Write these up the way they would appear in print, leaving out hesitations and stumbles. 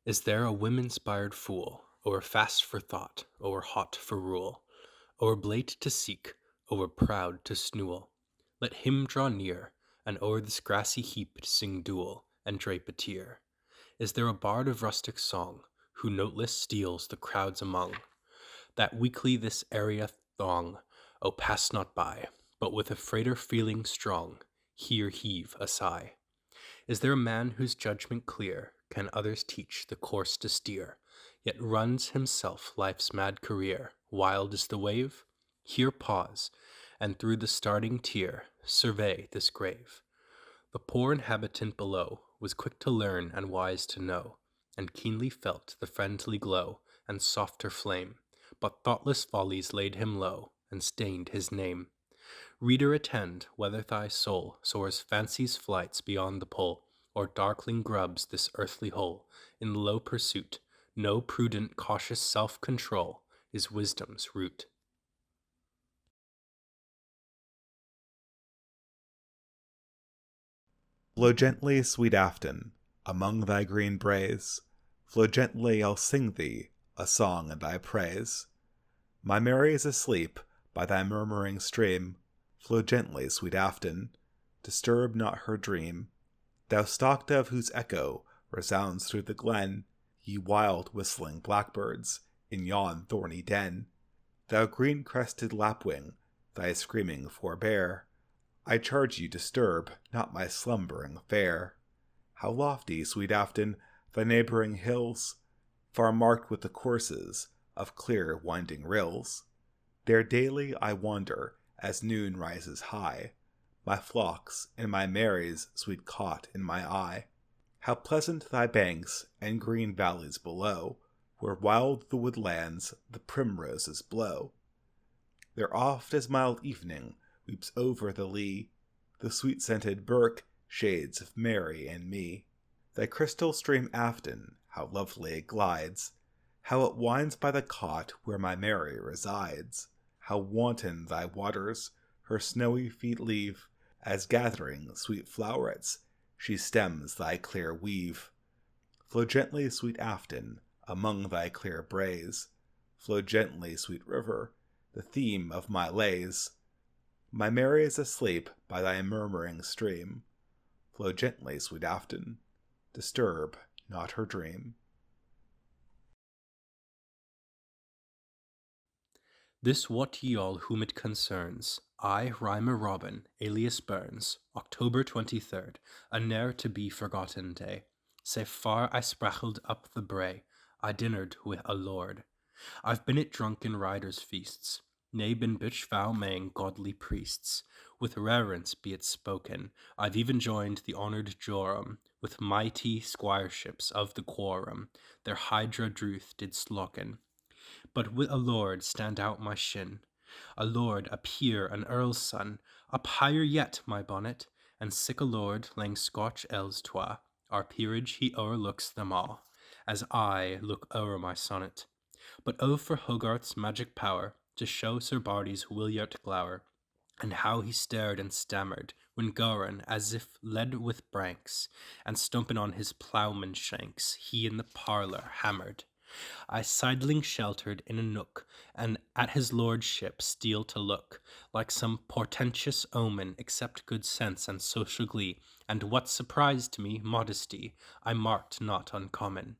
Is there a whim-inspired fool, o'er fast for thought, o'er hot for rule, o'er blate to seek, o'er proud to snool? Let him draw near, and o'er this grassy heap sing duel, and drape a tear. Is there a bard of rustic song, who noteless steals the crowds among, that weakly this area throng? O pass not by, but with a freighter feeling strong, here heave a sigh. Is there a man whose judgment clear can others teach the course to steer, yet runs himself life's mad career, wild as the wave? Here pause, and through the starting tear survey this grave. The poor inhabitant below was quick to learn and wise to know, and keenly felt the friendly glow and softer flame, but thoughtless follies laid him low and stained his name. Reader, attend, whether thy soul soars fancy's flights beyond the pole, or darkling grubs this earthly hole, in low pursuit, no prudent, cautious self-control is wisdom's root. Flow gently, sweet Afton, among thy green braes. Flow gently, I'll sing thee a song in thy praise. My Mary is asleep by thy murmuring stream. Flow gently, sweet Afton, disturb not her dream. Thou stock dove whose echo resounds through the glen, ye wild whistling blackbirds in yon thorny den. Thou green-crested lapwing, thy screaming forbear. I charge you disturb not my slumbering fair. How lofty, sweet Afton, thy neighbouring hills, far marked with the courses of clear winding rills. There daily I wander as noon rises high, my flocks and my Mary's sweet cot in my eye. How pleasant thy banks and green valleys below, where wild the woodlands the primroses blow. There oft as mild evening weeps over the lea, the sweet-scented birk shades of Mary and me. Thy crystal stream Afton, how lovely it glides, how it winds by the cot where my Mary resides. How wanton thy waters her snowy feet leave, as gathering sweet flowerets she stems thy clear weave. Flow gently, sweet Afton, among thy clear braes. Flow gently, sweet river, the theme of my lays. My Mary is asleep by thy murmuring stream. Flow gently, sweet Afton, disturb not her dream. This wot ye all whom it concerns. I, Rhymer Robin, alias Burns, October 23rd, a ne'er to be forgotten day. Sae far I sprachled up the brae, I dinnered with a lord. I've been at drunken riders' feasts, nay been bitch vow maying godly priests. With reverence be it spoken, I've even joined the honoured Joram, with mighty squireships of the quorum, their hydra druth did slocken. But wi' a lord stand out my shin, a lord, a peer, an earl's son, up higher yet, my bonnet, and sic a lord lang Scotch ells twa, our peerage he o'erlooks them all, as I look o'er my sonnet. But oh for Hogarth's magic power, to show Sir Barty's Williart glower, and how he stared and stammered, when Gowran, as if led with branks, and stumping on his ploughman shanks, he in the parlour hammered. I sidling sheltered in a nook, and at his lordship steal to look, like some portentous omen, except good sense and social glee, and what surprised me, modesty, I marked not uncommon.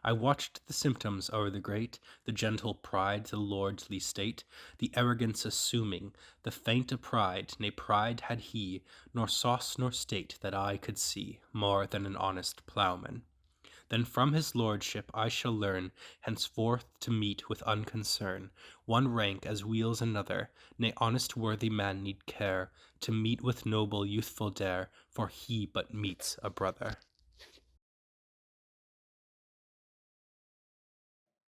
I watched the symptoms o'er the great, the gentle pride, the lordly state, the arrogance assuming, the faint of pride, nay pride had he, nor sauce nor state that I could see, more than an honest ploughman. Then from his lordship I shall learn henceforth to meet with unconcern one rank as wheels another, nay honest worthy man need care to meet with noble youthful dare, for he but meets a brother.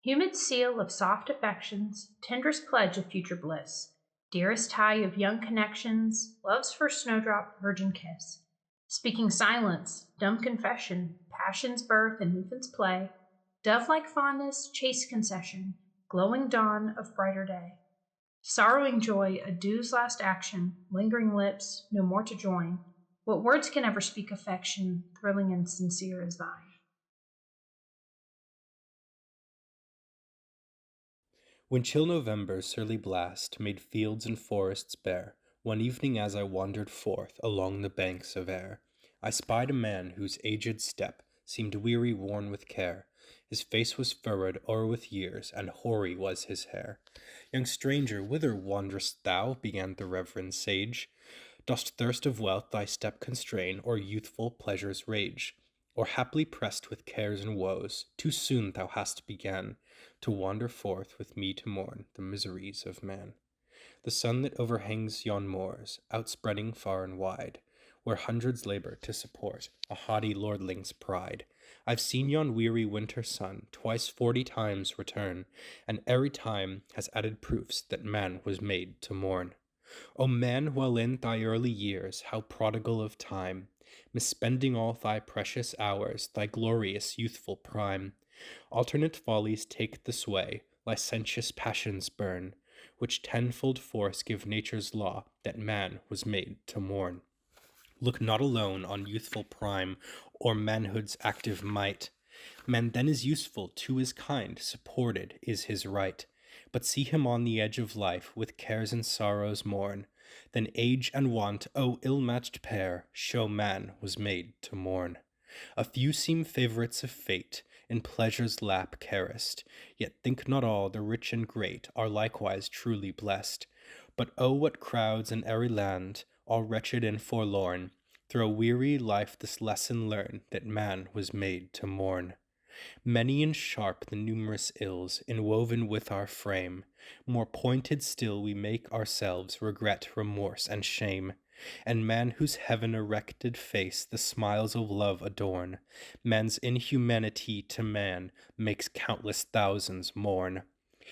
Humid seal of soft affections, tenderest pledge of future bliss, dearest tie of young connections, love's first snowdrop, virgin kiss. Speaking silence, dumb confession, passion's birth and infant's play, dove-like fondness, chaste concession, glowing dawn of brighter day. Sorrowing joy, a dew's last action, lingering lips, no more to join. What words can ever speak affection, thrilling and sincere as thine? When chill November's surly blast made fields and forests bare, one evening as I wandered forth along the banks of Ayr, I spied a man whose aged step seemed weary worn with care. His face was furrowed o'er with years, and hoary was his hair. "Young stranger, whither wanderest thou?" began the reverend sage. "Dost thirst of wealth thy step constrain, or youthful pleasure's rage? Or haply pressed with cares and woes, too soon thou hast began to wander forth with me to mourn the miseries of man? The sun that overhangs yon moors, outspreading far and wide, where hundreds labor to support a haughty lordling's pride. I've seen yon weary winter sun twice 40 times return, and every time has added proofs that man was made to mourn. O man, while in thy early years, how prodigal of time, misspending all thy precious hours, thy glorious youthful prime. Alternate follies take the sway, licentious passions burn, which tenfold force give nature's law that man was made to mourn. Look not alone on youthful prime, or manhood's active might. Man then is useful to his kind, supported is his right. But see him on the edge of life, with cares and sorrows mourn. Then age and want, O ill-matched pair, show man was made to mourn. A few seem favourites of fate, in pleasure's lap caressed, yet think not all the rich and great are likewise truly blessed. But oh, what crowds in airy land, all wretched and forlorn, through weary life this lesson learn, that man was made to mourn. Many and sharp the numerous ills inwoven with our frame, more pointed still we make ourselves regret, remorse, and shame. And man whose heaven erected face the smiles of love adorn, man's inhumanity to man makes countless thousands mourn.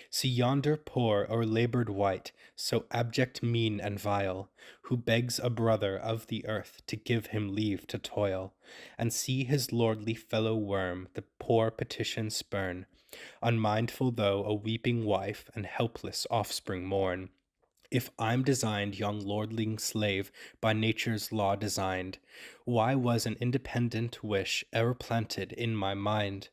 See yonder poor o'erlabored wight, so abject, mean, and vile, who begs a brother of the earth to give him leave to toil, and see his lordly fellow worm the poor petition spurn, unmindful though a weeping wife and helpless offspring mourn. If I'm designed young lordling slave, by nature's law designed, why was an independent wish e'er planted in my mind?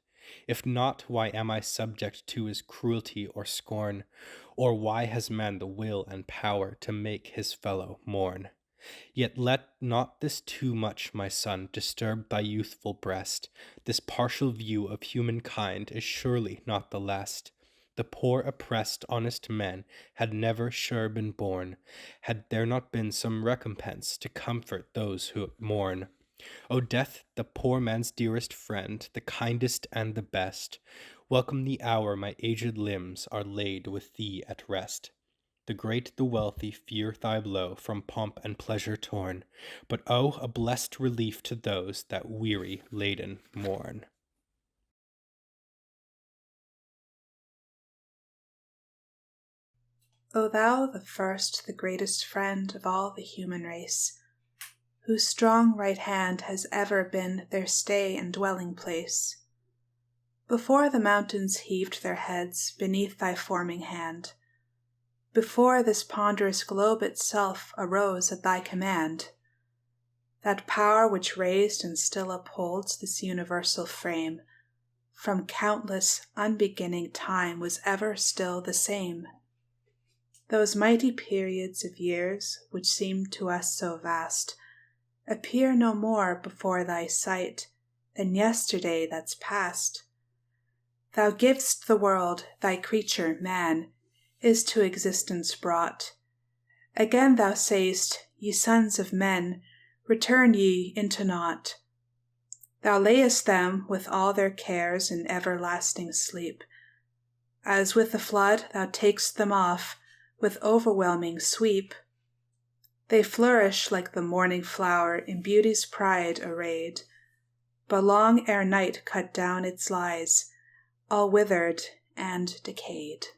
If not, why am I subject to his cruelty or scorn? Or why has man the will and power to make his fellow mourn? Yet let not this too much, my son, disturb thy youthful breast. This partial view of humankind is surely not the last. The poor oppressed honest men had never sure been born, had there not been some recompense to comfort those who mourn. O death, the poor man's dearest friend, the kindest and the best, welcome the hour my aged limbs are laid with thee at rest. The great, the wealthy fear thy blow, from pomp and pleasure torn, but oh, a blessed relief to those that weary laden mourn. O thou, the first, the greatest friend of all the human race, whose strong right hand has ever been their stay and dwelling place. Before the mountains heaved their heads beneath thy forming hand, before this ponderous globe itself arose at thy command, that power which raised and still upholds this universal frame, from countless unbeginning time was ever still the same. Those mighty periods of years, which seem to us so vast, appear no more before thy sight than yesterday that's past. Thou giv'st the world, thy creature, man, is to existence brought. Again thou say'st, ye sons of men, return ye into naught. Thou layest them with all their cares in everlasting sleep. As with the flood thou takest them off with overwhelming sweep. They flourish like the morning flower in beauty's pride arrayed, but long ere night cut down its lies, all withered and decayed.